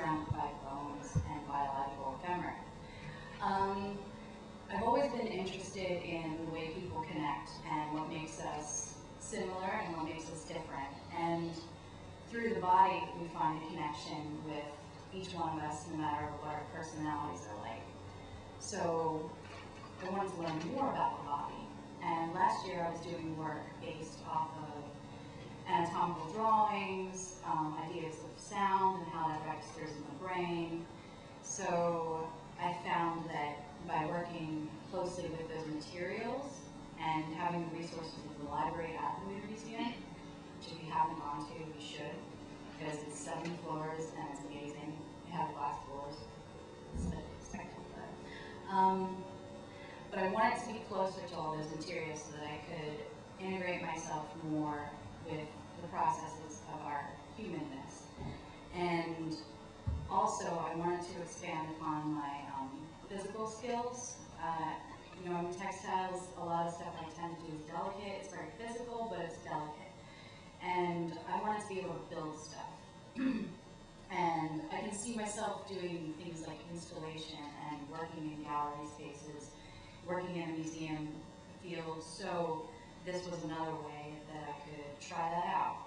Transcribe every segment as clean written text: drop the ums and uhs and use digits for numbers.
surrounded by bones and biological ephemera. I've always been interested in the way people connect and what makes us similar and what makes us different. And through the body, we find a connection with each one of us, no matter what our personalities are like. So I wanted to learn more about the body. And last year I was doing work based off of anatomical drawings, ideas of sound and how that registers in the brain. So I found that by working closely with those materials and having the resources of the library at the Muir Museum, which if you haven't gone to, you should, because it's 7 floors and it's amazing. They have glass floors. It's spectacular. But I wanted to be closer to all those materials so that I could integrate myself more with the processes of our humanness. And also, I wanted to expand upon my physical skills. You know, in textiles, a lot of stuff I tend to do is delicate. It's very physical, but it's delicate. And I wanted to be able to build stuff. And I can see myself doing things like installation and working in gallery spaces, working in a museum field. So this was another way that I could try that out.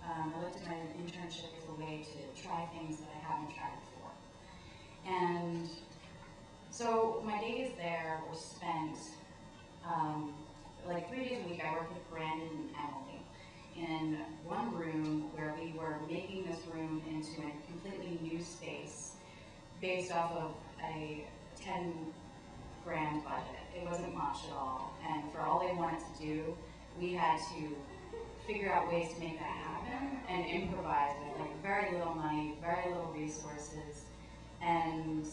I looked at my internship as a way to try things that I haven't tried before. And so my days there were spent, like 3 days a week I worked with Brandon and Emily in one room where we were making this room into a completely new space based off of a 10 grand budget. It wasn't much at all. And for all they wanted to do, we had to figure out ways to make that happen and improvise with like very little money, very little resources. And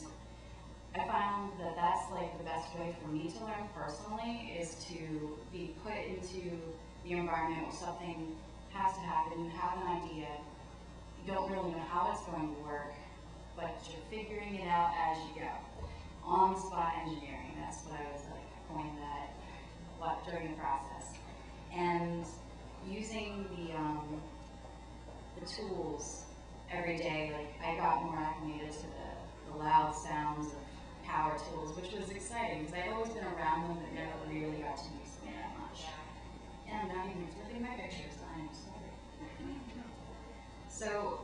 I found that that's like the best way for me to learn personally is to be put into the environment where something has to happen. You have an idea, you don't really know how it's going to work, but you're figuring it out as you go. On-the-spot engineering, that's what I was like coined that during the process. And using the tools every day, like I got more acclimated to the loud sounds of power tools, which was exciting because I'd always been around them but never really got to use them that much. And I'm not even flipping my pictures, I'm sorry. So,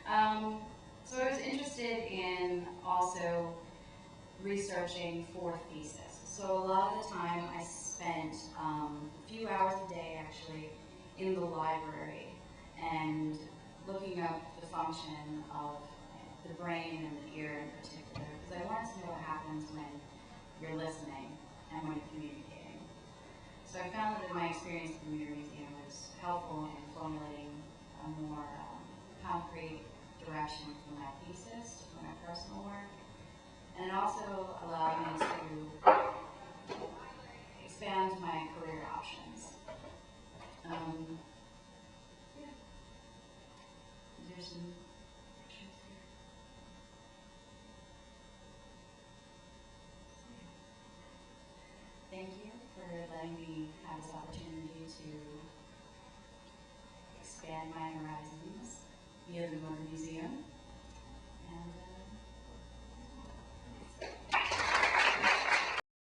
yeah. So I was interested in also researching for thesis. So a lot of the time I spent a few hours a day actually in the library and looking up the function of the brain and the ear in particular, because I wanted to know what happens when you're listening and when you're communicating. So I found that my experience at the Muir Museum was helpful in formulating a more concrete direction for my thesis, for my personal work. And it also allowed me to expand my career options. Yeah. There's some pictures here. Thank you for letting me have this opportunity to expand my horizons.